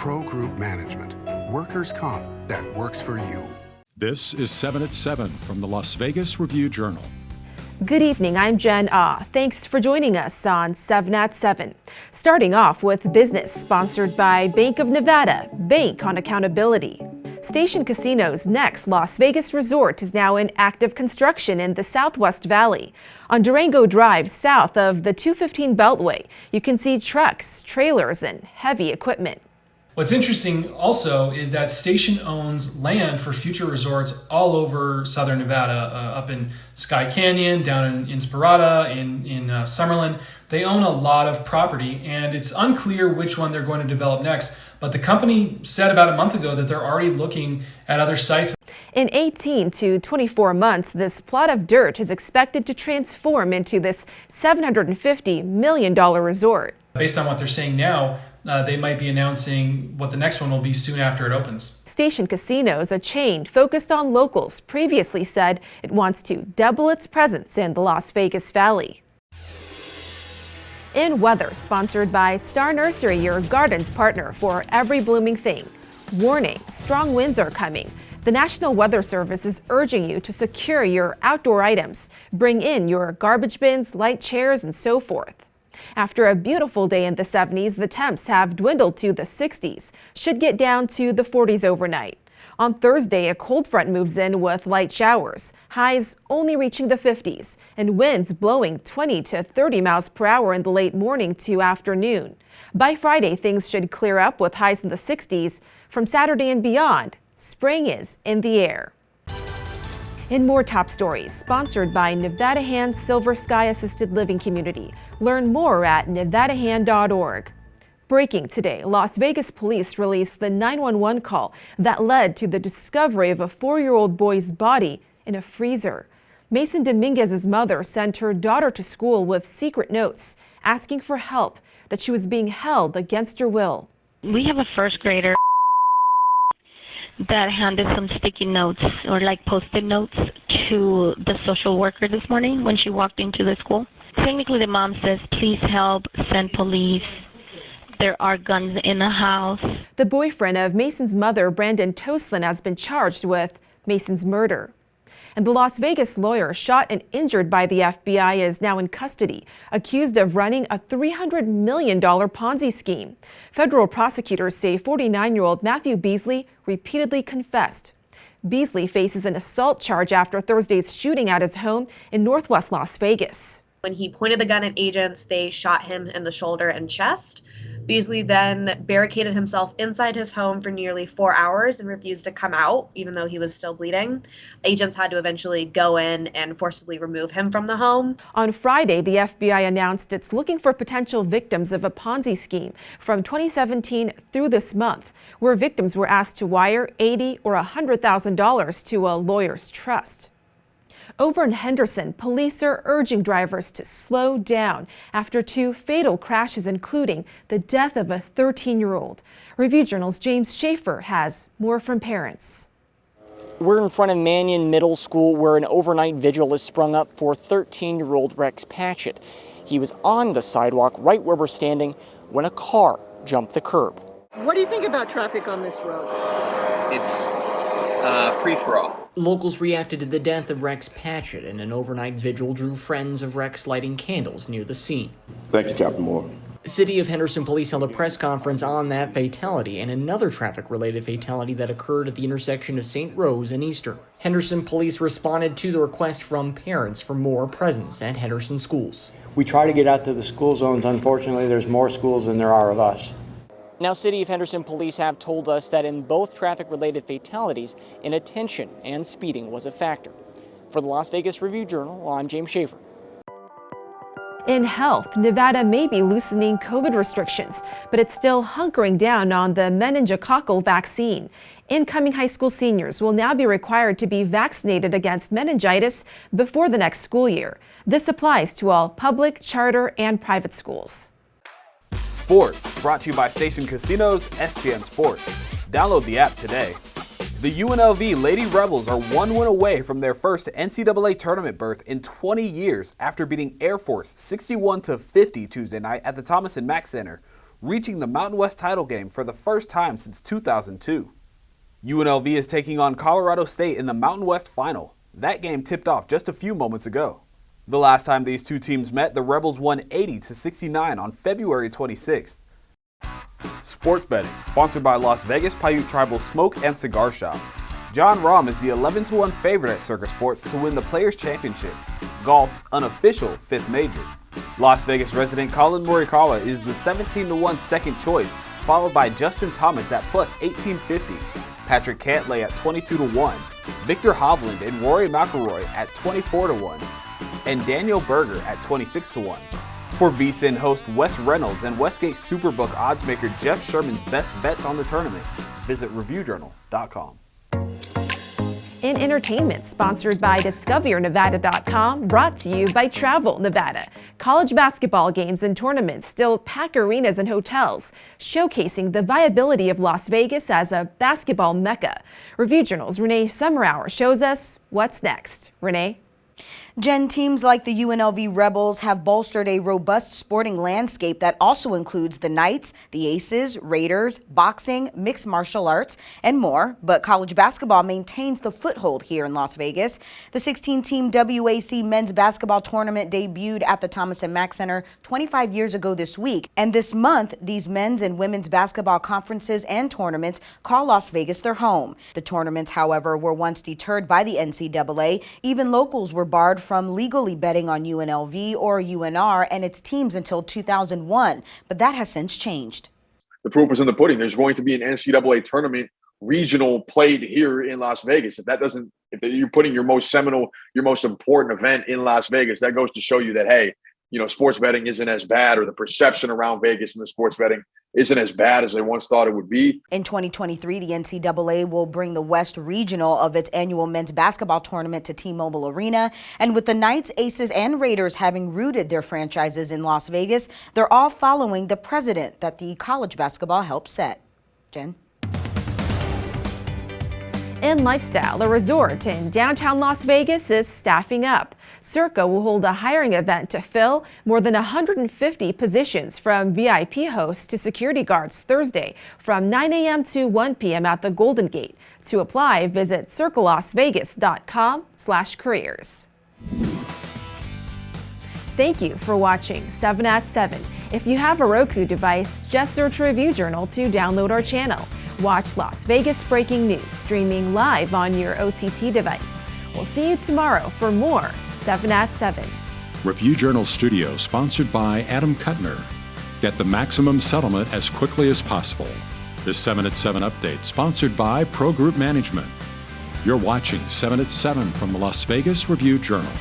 Pro Group Management. Workers' comp that works for you. This is 7 at 7 from the Las Vegas Review-Journal. Good evening, I'm Jen Ah. Thanks for joining us on 7 at 7. Starting off with business, sponsored by Bank of Nevada, Bank on Accountability. Station Casino's next Las Vegas resort is now in active construction in the Southwest Valley. On Durango Drive, south of the 215 Beltway, you can see trucks, trailers, and heavy equipment. What's interesting also is that Station owns land for future resorts all over southern Nevada, up in Sky Canyon, down in Inspirada, in Summerlin. They own a lot of property, and it's unclear which one they're going to develop next. But the company said about a month ago that they're already looking at other sites. In 18 to 24 months, this plot of dirt is expected to transform into this $750 million resort. Based on what they're saying now, they might be announcing what the next one will be soon after it opens. Station Casinos, a chain focused on locals, previously said it wants to double its presence in the Las Vegas Valley. In weather, sponsored by Star Nursery, your garden's partner for every blooming thing. Warning, strong winds are coming. The National Weather Service is urging you to secure your outdoor items. Bring in your garbage bins, light chairs, and so forth. After a beautiful day in the 70s, the temps have dwindled to the 60s. Should get down to the 40s overnight. On Thursday, a cold front moves in with light showers, highs only reaching the 50s, and winds blowing 20 to 30 miles per hour in the late morning to afternoon. By Friday, things should clear up with highs in the 60s. From Saturday and beyond, spring is in the air. In more top stories, sponsored by Nevada Hand Silver Sky Assisted Living Community. Learn more at nevadahand.org. Breaking today, Las Vegas police released the 911 call that led to the discovery of a 4-year-old boy's body in a freezer. Mason Dominguez's mother sent her daughter to school with secret notes, asking for help, that she was being held against her will. We have a first grader that handed some sticky notes or like post-it notes to the social worker this morning when she walked into the school. Technically, the mom says, please help, send police. There are guns in the house. The boyfriend of Mason's mother, Brandon Toslin, has been charged with Mason's murder. And the Las Vegas lawyer shot and injured by the FBI is now in custody, accused of running a $300 million Ponzi scheme. Federal prosecutors say 49-year-old Matthew Beasley repeatedly confessed. Beasley faces an assault charge after Thursday's shooting at his home in northwest Las Vegas. When he pointed the gun at agents, they shot him in the shoulder and chest. Beasley then barricaded himself inside his home for nearly 4 hours and refused to come out, even though he was still bleeding. Agents had to eventually go in and forcibly remove him from the home. On Friday, the FBI announced it's looking for potential victims of a Ponzi scheme from 2017 through this month, where victims were asked to wire $80,000 or $100,000 to a lawyer's trust. Over in Henderson, police are urging drivers to slow down after 2 fatal crashes, including the death of a 13-year-old. Review-Journal's James Schaefer has more from parents. We're in front of Mannion Middle School, where an overnight vigil has sprung up for 13-year-old Rex Patchett. He was on the sidewalk right where we're standing when a car jumped the curb. What do you think about traffic on this road? It's free-for-all. Locals reacted to the death of Rex Patchett, and an overnight vigil drew friends of Rex lighting candles near the scene. Thank you, Captain Moore. City of Henderson police held a press conference on that fatality and another traffic-related fatality that occurred at the intersection of St. Rose and Eastern. Henderson police responded to the request from parents for more presence at Henderson schools. We try to get out to the school zones. Unfortunately, there's more schools than there are of us. Now, City of Henderson police have told us that in both traffic-related fatalities, inattention and speeding was a factor. For the Las Vegas Review-Journal, I'm James Schaefer. In health, Nevada may be loosening COVID restrictions, but it's still hunkering down on the meningococcal vaccine. Incoming high school seniors will now be required to be vaccinated against meningitis before the next school year. This applies to all public, charter, and private schools. Sports, brought to you by Station Casinos, STN Sports. Download the app today. The UNLV Lady Rebels are 1 win away from their first NCAA tournament berth in 20 years after beating Air Force 61-50 Tuesday night at the Thomas & Mack Center. reaching the Mountain West title game for the first time since 2002. UNLV is taking on Colorado State in the Mountain West Final. That game tipped off just a few moments ago. The last time these two teams met, the Rebels won 80-69 on February 26th. Sports betting, sponsored by Las Vegas Paiute Tribal Smoke and Cigar Shop. John Rahm is the 11-1 favorite at Circa Sports to win the Players' Championship, golf's unofficial fifth major. Las Vegas resident Colin Morikawa is the 17-1 second choice, followed by Justin Thomas at plus 1850, Patrick Cantlay at 22-1, Victor Hovland and Rory McIlroy at 24-1, and Daniel Berger at 26-1. For VSiN host Wes Reynolds and Westgate Superbook oddsmaker Jeff Sherman's best bets on the tournament, visit reviewjournal.com. In entertainment, sponsored by DiscoverNevada.com, brought to you by Travel Nevada. College basketball games and tournaments still pack arenas and hotels, showcasing the viability of Las Vegas as a basketball mecca. Review Journal's Renee Summerhour shows us what's next. Renee? Jen, teams like the UNLV Rebels have bolstered a robust sporting landscape that also includes the Knights, the Aces, Raiders, boxing, mixed martial arts, and more. But college basketball maintains the foothold here in Las Vegas. The 16-team WAC men's basketball tournament debuted at the Thomas & Mack Center 25 years ago this week. And this month, these men's and women's basketball conferences and tournaments call Las Vegas their home. The tournaments, however, were once deterred by the NCAA. Even locals were barred from legally betting on UNLV or UNR and its teams until 2001, but that has since changed. The proof is in the pudding. There's going to be an NCAA tournament regional played here in Las Vegas. If you're putting your most seminal, your most important event in Las Vegas, that goes to show you that, hey, sports betting isn't as bad, or the perception around Vegas and the sports betting isn't as bad as they once thought it would be. In 2023, the NCAA will bring the West Regional of its annual men's basketball tournament to T-Mobile Arena. And with the Knights, Aces, and Raiders having rooted their franchises in Las Vegas, they're all following the precedent that the college basketball helped set. Jen? In lifestyle, a resort in downtown Las Vegas is staffing up. Circa will hold a hiring event to fill more than 150 positions, from VIP hosts to security guards, Thursday from 9 a.m. to 1 p.m. at the Golden Gate. To apply, visit circalasvegas.com/careers. Thank you for watching 7 at 7. If you have a Roku device, just search Review Journal to download our channel. Watch Las Vegas breaking news streaming live on your OTT device. We'll see you tomorrow for more 7 at 7. Review Journal Studio, sponsored by Adam Kuttner. Get the maximum settlement as quickly as possible. This 7 at 7 update, sponsored by Pro Group Management. You're watching 7 at 7 from the Las Vegas Review Journal.